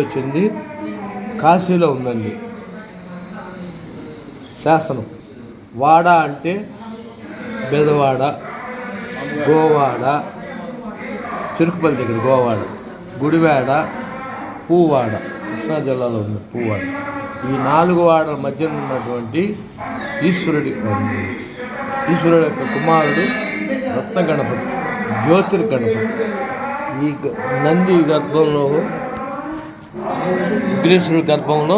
వచ్చింది కాశీలో ఉందండి శాసనం. వాడ అంటే బెదవాడ, గోవాడ, చిరుకుపల్లి దగ్గర గోవాడ, గుడివాడ, పూవాడ, కృష్ణా జిల్లాలో ఉంది పూవాడ. ఈ 4 వాడల మధ్యన ఉన్నటువంటి ఈశ్వరుడి యొక్క కుమారుడు రత్న గణపతి, జ్యోతిర్ గణపతి. ఈ నంది గర్భంలో, విఘ్నేశ్వరుడి గర్భంలో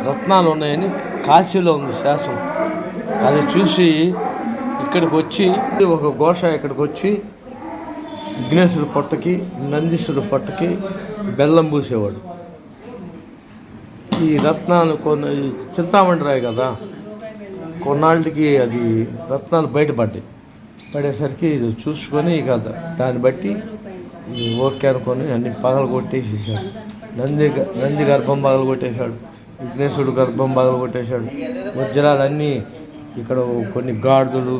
రత్నాలు ఉన్నాయని కాశీలో ఉంది శాసనం. అది చూసి ఇక్కడికి వచ్చి ఒక ఘోష ఇక్కడికి వచ్చి విఘ్నేశ్వరుడి పొట్టకి, నందీశ్వరుడి పొట్టకి బెల్లం పూసేవాడు. ఈ రత్నాలు చింతామణి రాయి కదా, కొన్నాళ్ళకి అది రత్నాలు పడేసరికి ఇది చూసుకొని ఇక దాన్ని బట్టి ఓకే అనుకొని అన్ని పగలు కొట్టేసేసాడు. నంది గర్భం పగలు కొట్టేశాడు, విఘ్నేశ్వరుడు గర్భం పగలు కొట్టేశాడు. వజ్రాలన్నీ ఇక్కడ కొన్ని గాడిదలు,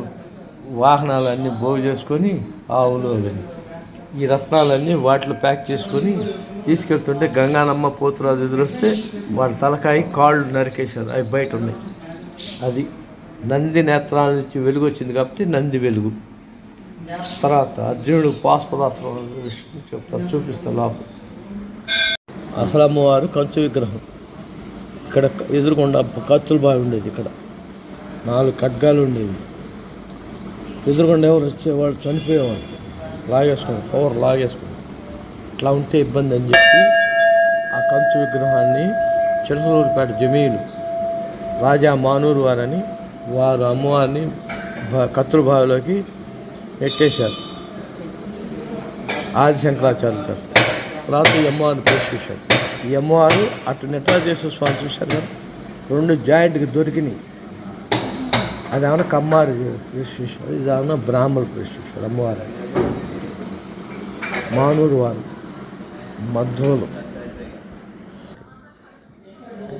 వాహనాలు అన్నీ బాగు చేసుకొని ఆవులు అవన్నీ ఈ రత్నాలన్నీ వాటిలో ప్యాక్ చేసుకొని తీసుకెళ్తుంటే గంగానమ్మ పోతురాజు ఎదురొస్తే వాళ్ళ తలకాయి కాళ్ళు నరికేశారు. అవి బయట ఉన్నాయి. అది నంది నేత్రాల నుంచి వెలుగు వచ్చింది కాబట్టి నంది వెలుగు. తర్వాత అర్జునుడు పాశుపతాస్త్రం చెప్తారు, చూపిస్తారు లోపల. అసలు అమ్మవారు కంచు విగ్రహం. ఇక్కడ ఎదురుకుండా కత్తుల బావి ఉండేది. ఇక్కడ 4 ఖడ్గాలు ఉండేవి. ఎదురుకుండా ఎవరు వచ్చేవాళ్ళు చనిపోయేవాళ్ళు, పవర్ లాగేసుకుని. ఇట్లా ఉంటే ఇబ్బంది అని చెప్పి ఆ కంచు విగ్రహాన్ని చిలకలూరుపేట జమీలు రాజా మానూరు వారని వారు అమ్మవారిని కత్తుల బావిలోకి నెట్టేశారు. ఆదిశంకరాచార్య చేత. తర్వాత ఈ అమ్మవారిని ప్రశ్నించారు. ఈ అమ్మవారు అటు నటరాజేశ్వర స్వామి చూశారు కదా, 2 జాయింట్కి దొరికినాయి. అది ఏమన్నా కమ్మారు ప్రశ్నించారు, ఇది ఏమన్నా బ్రాహ్మణులు ప్రశ్నించారు. అమ్మవారు మానూరు వారు మధ్యలో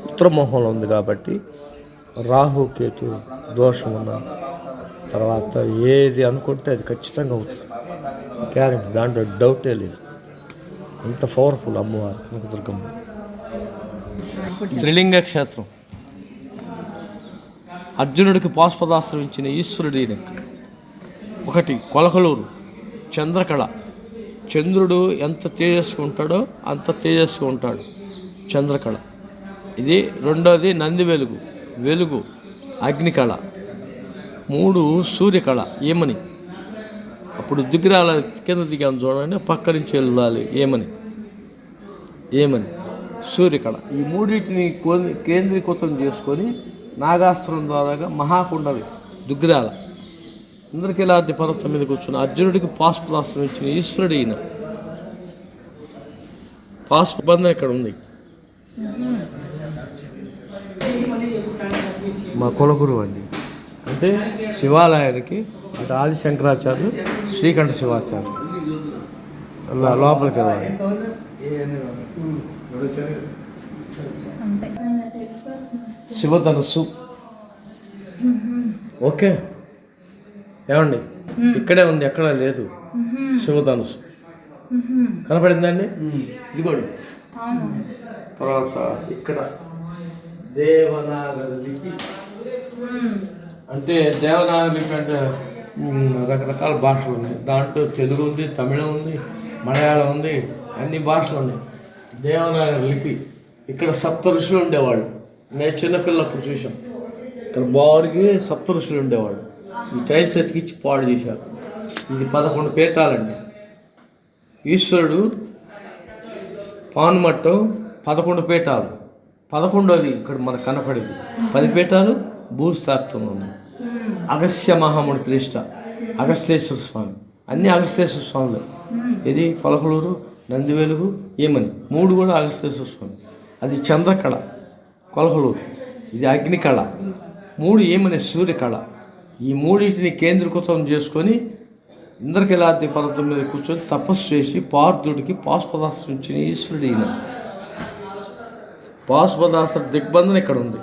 ఉత్తరమోహంలో ఉంది కాబట్టి రాహుకేతు దోషం ఉన్న తర్వాత ఏది అనుకుంటే అది ఖచ్చితంగా అవుతుంది. గ్యారెంటీ, దాంట్లో డౌటే లేదు. అంత పవర్ఫుల్ అమ్మవారు కనకదుర్గమ్మ. త్రిలింగ క్షేత్రం. అర్జునుడికి పాశుపతాస్త్రం ఇచ్చిన ఈశ్వరుడి. ఒకటి కొలకలూరు చంద్రకళ. చంద్రుడు ఎంత తేజస్సుగా ఉంటాడో అంత తేజస్సుగా ఉంటాడు చంద్రకళ. ఇది. రెండోది నంది వెలుగు అగ్నికళ. 3 సూర్యకళ ఏమని. అప్పుడు దిగిరాల కింద దిగాను చూడండి, పక్క నుంచి వెళ్ళాలి ఏమని సూర్యకళ. ఈ 3 కేంద్రీకృతం చేసుకొని నాగాస్త్రం ద్వారా మహాకుండవి దుగ్గిరాల ఇంద్రకీలాద్రి పర్వతం మీద కూర్చుని అర్జునుడికి పాశుపతాస్త్రం ఇచ్చిన ఈశ్వరుడు ఈయన. పాశుబంధం ఇక్కడ ఉంది. మా కులగురువు అండి. అంటే శివాలయానికి అటు ఆదిశంకరాచార్యులు, శ్రీకంఠ శివాచార్యులు. అలా లోపలికి వెళ్ళాలి. శివధనుస్సు. ఓకే ఏమండి, ఇక్కడే ఉంది, ఎక్కడా లేదు. శివధనుస్సు కనపడిందండి, ఇదిగోండి. తర్వాత ఇక్కడ దేవనాగరి లిపి. అంటే దేవనాగరి లిపి అంటే రకరకాల భాషలు ఉన్నాయి. దాంట్లో తెలుగు ఉంది, తమిళం ఉంది, మలయాళం ఉంది, అన్ని భాషలు ఉన్నాయి. దేవనాగరి లిపి. ఇక్కడ 7 ఋషులు ఉండేవాళ్ళు. నేను చిన్నపిల్లప్పుడు చూసాం. ఇక్కడ బారుకి 7 ఋషులు ఉండేవాళ్ళు. ఈ టైల్స్ ఎతికిచ్చి పాడు చేశారు. ఇది 11 పీఠాలండి. ఈశ్వరుడు పానుమట్టం 11 పీఠాలు. 11వది ఇక్కడ మనకు కనపడేది. 10 పీఠాలు భూస్థాపితం. అగస్త్య మహాముడి ప్రతిష్ట, అగస్త్యేశ్వర స్వామి, అన్ని అగస్త్యేశ్వర స్వాములు. ఇది కొలకలూరు, నంది వెలుగు, ఏమని 3 కూడా అగస్త్యేశ్వర స్వామి. అది చంద్రకళ కొలకలూరు. ఇది అగ్నికళ. 3 ఏమని సూర్యకళ. ఈ 3 కేంద్రీకృతం చేసుకొని ఇంద్రకీలాద్రి పర్వతం మీద కూర్చొని తపస్సు చేసి పార్థుడికి పాశుపతాస్త్రం ఇచ్చిన ఈశ్వరుడు ఈయన. పాశుపతాస్త్ర దిగ్బంధన ఇక్కడ ఉంది.